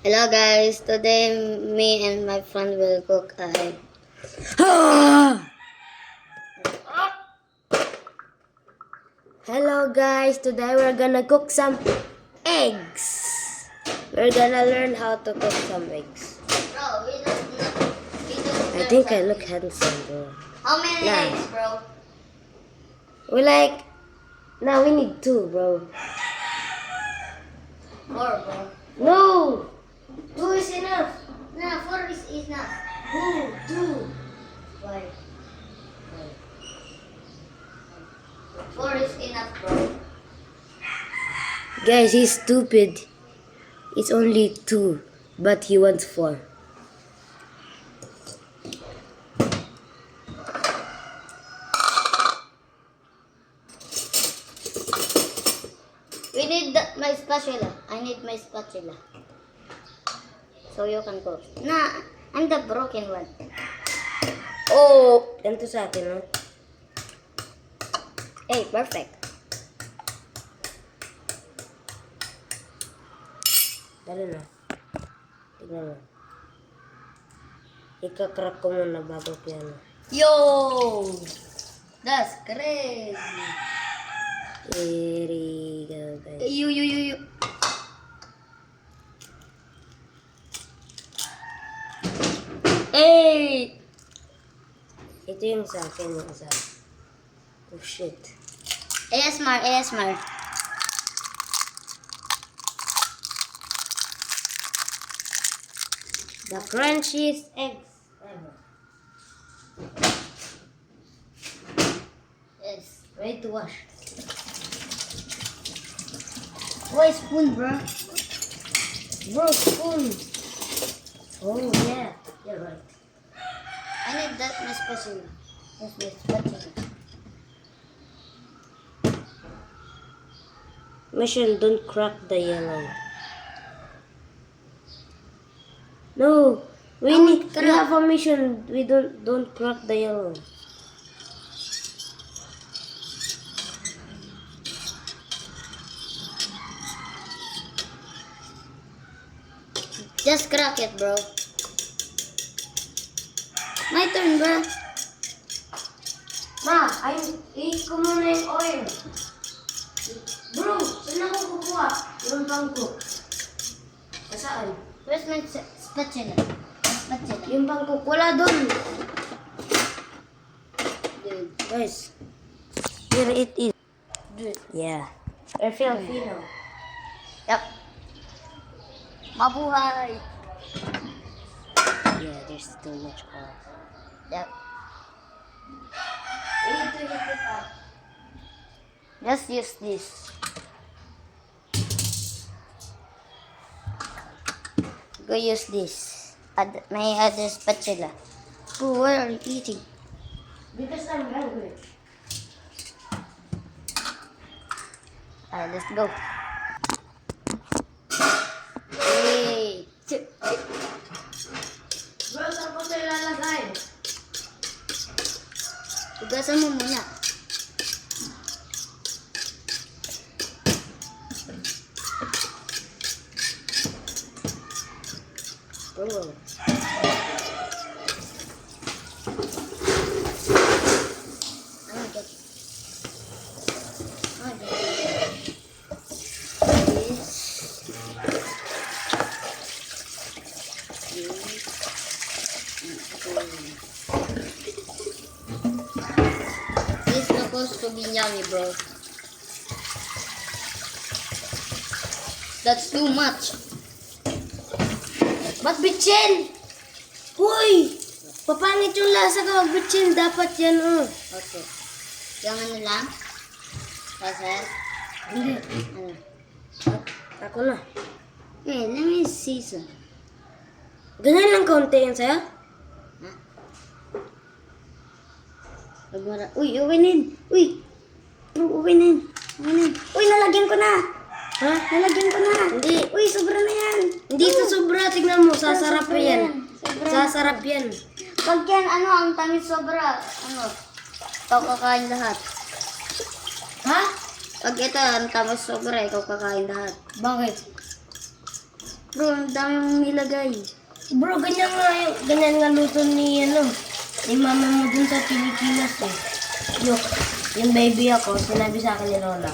Hello guys, today me and my friend will cook egg. Hello guys, today we're gonna cook some eggs. We're gonna learn how to cook some eggs. Bro, I think I look handsome, bro. How many Nah. eggs, bro? Now we need 2, bro. 4, bro. No! 2 is enough. Nah, 4 is enough. 2. Why? 4 is enough, bro. Guys, he's stupid. It's only 2, but he wants 4. We need my spatula. I need my spatula. So you can cook. Nah, I'm the broken one. Oh! Ganito sa akin, no? Hey, perfect. Dali na. Tignan mo. Ika-crack ko muna bago piano. Yo! That's crazy. Here we go, guys. You. Hey! Ito yung sa akin, yung isa. Oh, shit. ASMR. The crunchiest eggs ever. Yes. Ready to wash. Why spoon, bro? Bro, spoon. Oh, yeah. You're right. I need that my spatula. That's my spatula. Mission, don't crack the yellow. No, we have a mission. We don't crack the yellow. Just crack it, bro. My turn, bro. Ma, i-eat ko muna yung oil. Bro, saan ako kukuha? Yung bangko. Saan? Where's my spatula? Spatula. Yung bangko, wala doon. Dude. Guys, here it is. Dude. Yeah. We're Filipino. Yup. Mabuhay. Yeah, there's too much oil. Yup. We need to heat it up. Just use this. Go use this. My other spatula. Oh, why are you eating? Because I'm hungry. Alright, let's go. Hey. Bro, saan ko ito ilalagay? Tugasan mo muna. Oh. Oh, God. Oh, God. This is supposed to be yummy, bro. That's too much. Ba't bitchin? Hoy! Papangit yung lasa ka, bitchin. Dapat yan, oh. Okay. Yung ano lang? Kasi? Hindi. Ano? Ako na. Hey, let me season. Ganyan lang kaunti yan sa'yo? Uy, okay na yun. Uy! Bro, okay na yun. Okay na yun. Uy, nalagyan ko na! Ha? Nalagyan ko na! Hindi. Uy, sobra na yan! Hindi ito sobra. Tignan mo. Sasarap Sobra yan. Sobra. Sasarap yan. Pag yan, ano, ang tamis sobra. Ano? Ikaw kakain lahat. Ha? Pag ito, ang tamis sobra, ikaw kakain lahat. Bakit? Bro, ang dami mong nilagay. Bro, ganyan nga luto ni, ni mama mo dun sa Pilipinas eh. Yung baby ako, sinabi sa akin ni Lola.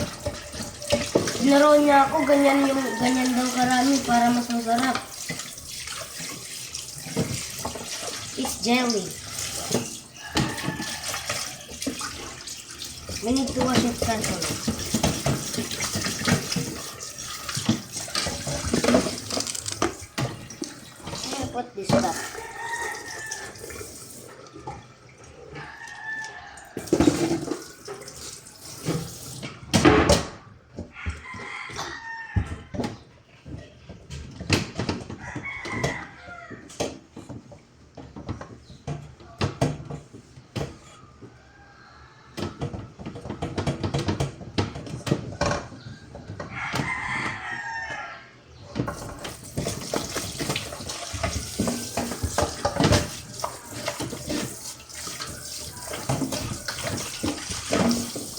Dinaro niya ako, ganyan daw karami para mas masarap. It's jelly. We need to wash it carefully. Put this back.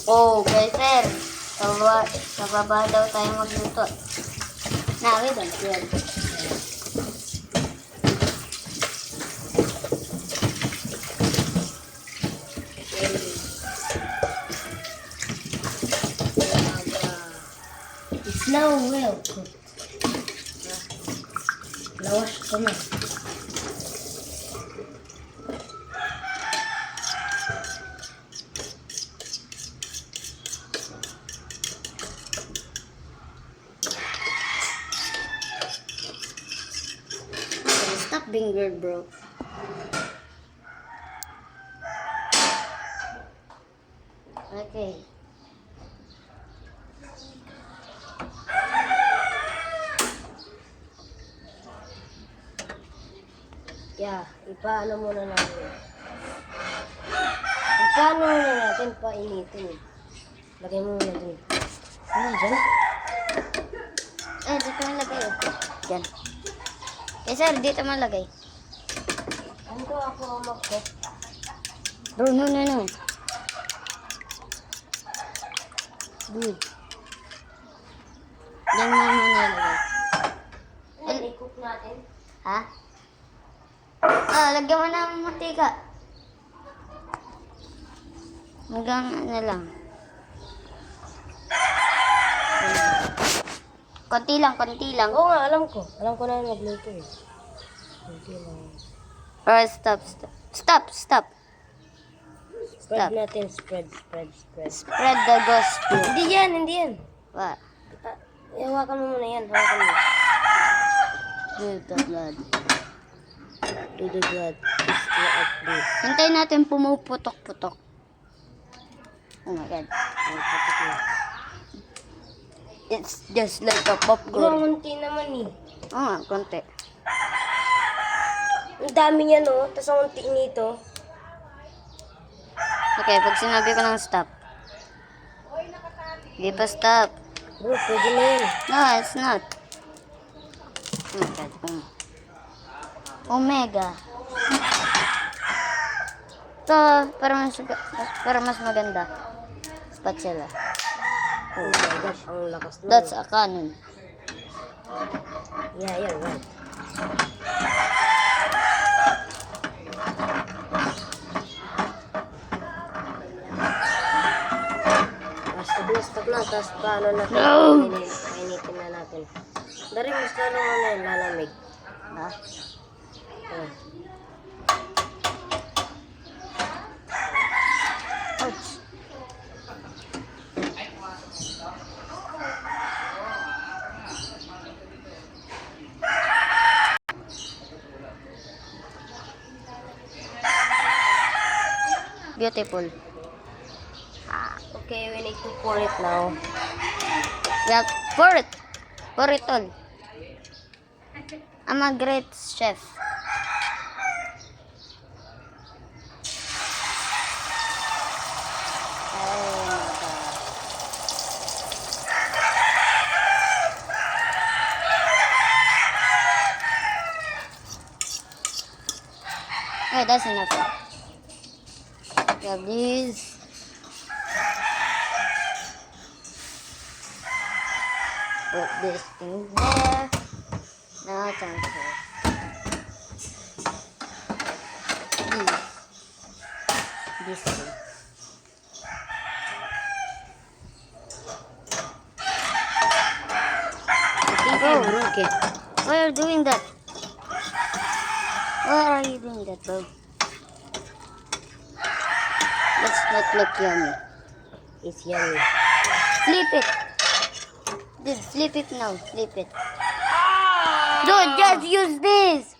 Oh, okay, sir. Sa baba daw tayo magluto. Nawi ba? Yan. It's now well cooked. Nawash ko na. Stop being weird, bro. Okay. Yeah, ipaano muna natin. Ipaano muna natin painitin. Lagay mo muna dun. Ano dyan? Dito man lagay. Yan. Eh, sir, dito man lagay. Ano ko ako mag-cook? Bro, no. Good. Yan mo nilagay. Ano, i-cook natin? Ha? Lagyan mo na ng mantika. Hanggang ano lang. Konti lang. Oo nga, alam ko. Alam ko na yung nagluto eh. Konti lang. Or stop. Spread Stop. natin. Spread. Spread the gospel. Hindi yan. What? Hawakan mo muna yan. Hawakan mo. With the blood. Do the blood. Just like this. Hintayin natin pumuputok-putok. Oh my God. Puputok na. It's just like a Bro, popcorn. munti naman eh. Oo nga, konti. Ang dami niya no. Tapos ang unti nito. Okay, pag sinabi ko ng stop. Hindi pa stop. Bro, pwede na yan. No, it's not. Oh my God. Omega. Ito, para mas maganda. Spatula. Oh my gosh, ang lakas na. That's a cannon. Yeah, you're right. Stop na. Tapos paano natin? No! Painitin na natin. Dari, mas lalo nga na yun, lalamig. Ha? Oh. Ouch. Beautiful. Okay, we need to pour it now. Yeah, pour it. Pour it all. I'm a great chef. Oh my God. Okay, that's enough. We have these. Put this in there. Now transfer. This way. Oh, okay. Why are you doing that? Why are you doing that, bro? Let's not look yummy. It's yummy. Flip it. Dude, flip it now. Flip it. Dude, just use this.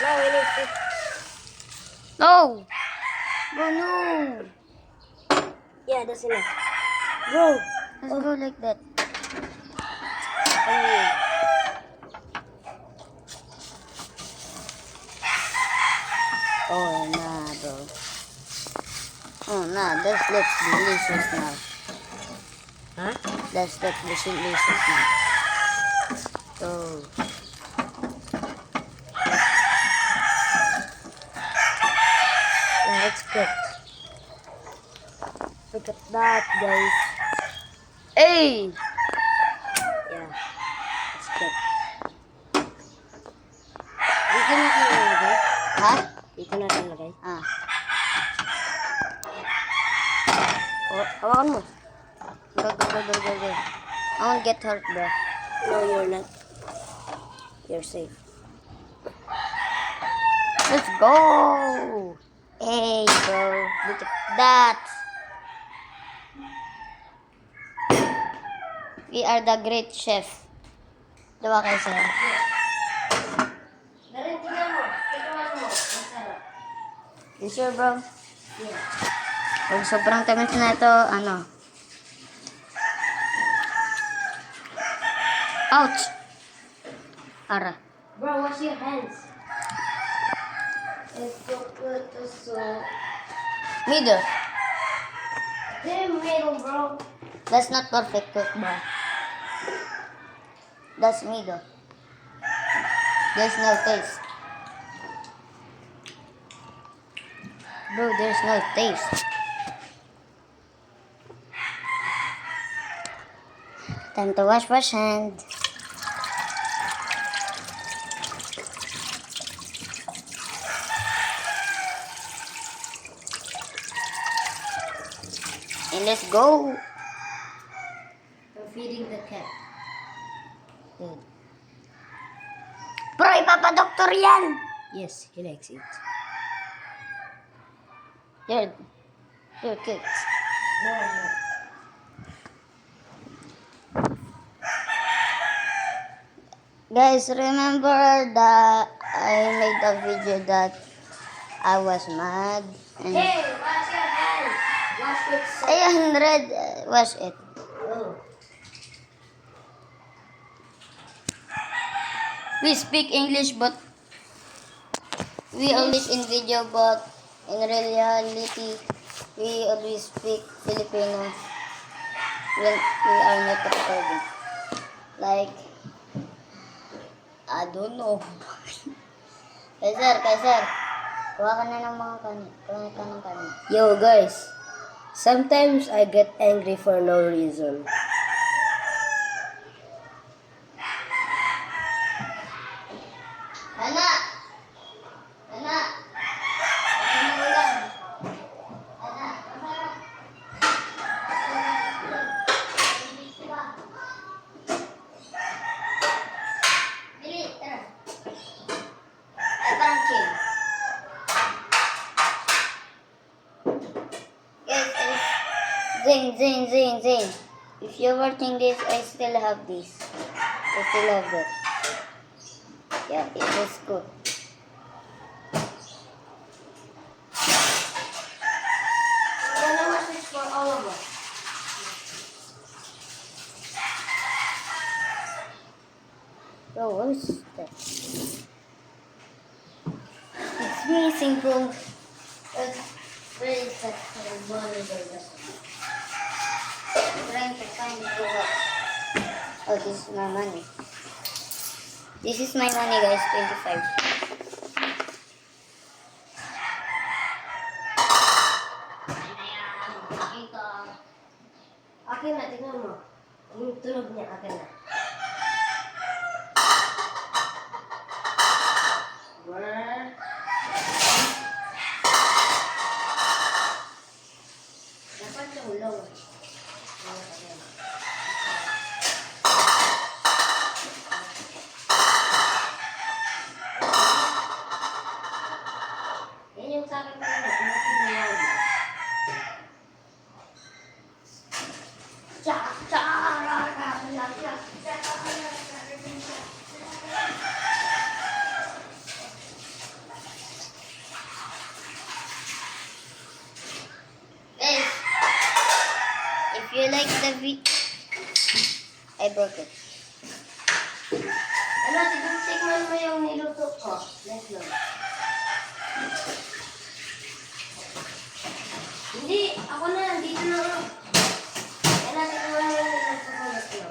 Now we need to... No. Bro, no. Yeah, that's enough. Bro! Let's go like that. Oh, nah, bro. Oh, nah, this looks delicious now. Huh? That looks delicious now. So, Yeah, it's cooked. Look at that, guys. hey! Yeah. It's good. Dito natin nalagay. Ha? Dito natin nalagay. Ah. Oh, hawakan mo. Go, go, go, go, go, go. I won't get hurt, bro. No, you're not. You're safe. Let's go! Hey, bro. Look at that. We are the great chef. Diba kayo, sir? Darin, tingnan mo. Tingnan mo. Masarap. You sure, bro? Yeah. Pag sobrang tamis na ito, ano? Ouch! Ara. Bro, wash your hands. It's so good to so... Middle. Damn middle, bro. That's not perfect cook, bro. That's middle. There's no taste. Bro, there's no taste. Time to wash hand. And let's go. I'm feeding the cat. Good. Bro, ipapadoktor yan. Yes, he likes it. You're kids. No, no. Guys, remember that I made a video that I was mad and Hey, wash your hands. Wash with soap. ayan, red, wash it. Oh. We speak English but we always in video but in reality we always speak Filipino when we are not recording. Like, I don't know. Kaiser, kuha ka na ng mga kanin. Kuha ka ng kanin. Yo, guys. Sometimes I get angry for no reason. Ana! Ana! Ano mo lang? Ana! Bili, tara. Ay, parang chill. Guys, Zane. If you're watching this, I still have this. I still have that. Yeah, it was good. I'm gonna wash this for all of us. Bro, what is that? It's missing, bro. Where is that monitor? I'm trying to find it. Oh, this is my money. This is my money, guys. 25. Akin na, tingnan mo. tunog niya, akin na. One. Dapat yung ulong. Yan yung sa akin kanina, pinatiniwan. Guys, if you like the video, I broke it. Ano, tikman mo yung niluto ko. Let's go. Hindi, ako na, dito na ako. Ano, tikman mo yung niluto ko. Let's go.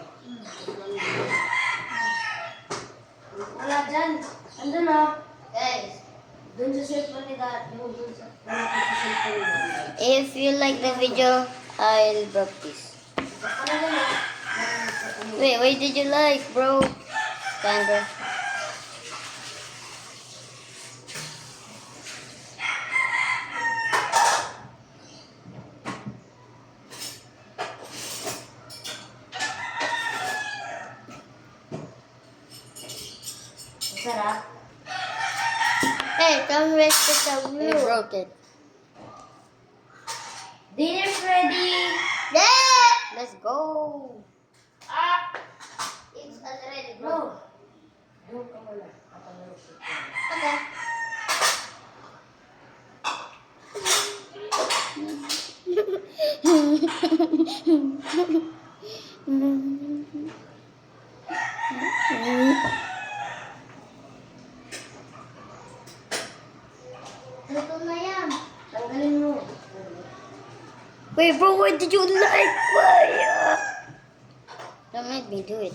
Wala dyan. Andun na. Guys, Dun sa cellphone ni Dad. Yung dun sa cellphone ni Dad. if you like the video, I'll broke this. Ako na lang. Wait, why did you like, bro? Standard. Sarap. Hey, come rest with the wheel. You broke it. Dinner's ready. Yeah! Let's go. Ah! It's already Bro. broke. Doon ka muna. Ako na yung Okay. Luto na yan. Tanggalin mo. Wait, bro, why did you like fire? Don't make me do it.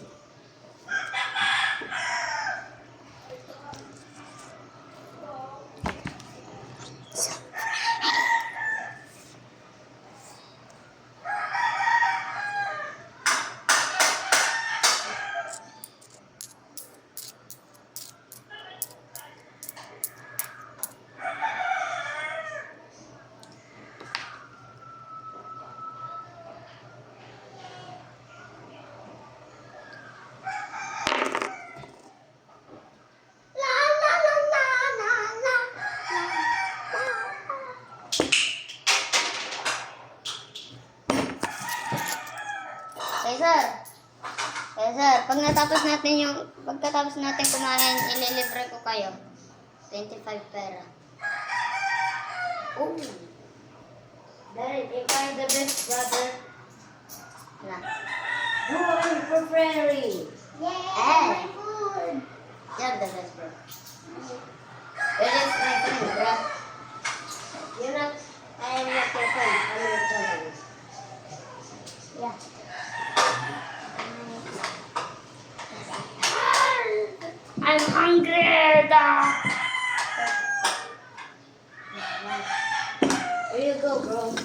Sir, pagkatapos natin kumain, ililibre ko kayo. 25 pera. Oh. Darren, if I'm the best brother, Na. who are you preparing? Eh. You're the best, bro. You're just my friend, bro. You're not, I am not your friend. I'm your brother. Yeah. I'm hungry, dog. Here you go, bro.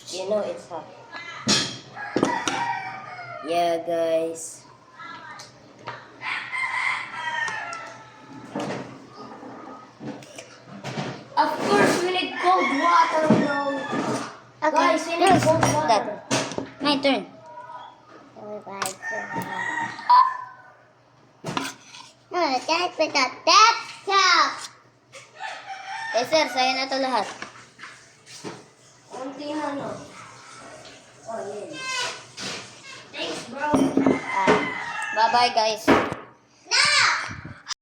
You know it's hot. Yeah, guys. Of course, we need cold water, bro. Okay. Guys, we need cold water. Dad. My turn. No, that's with the desktop. Eh, sir, sa'yo na to lahat. Konti na, no? Oh, yeah. Thanks, bro. Bye-bye, guys.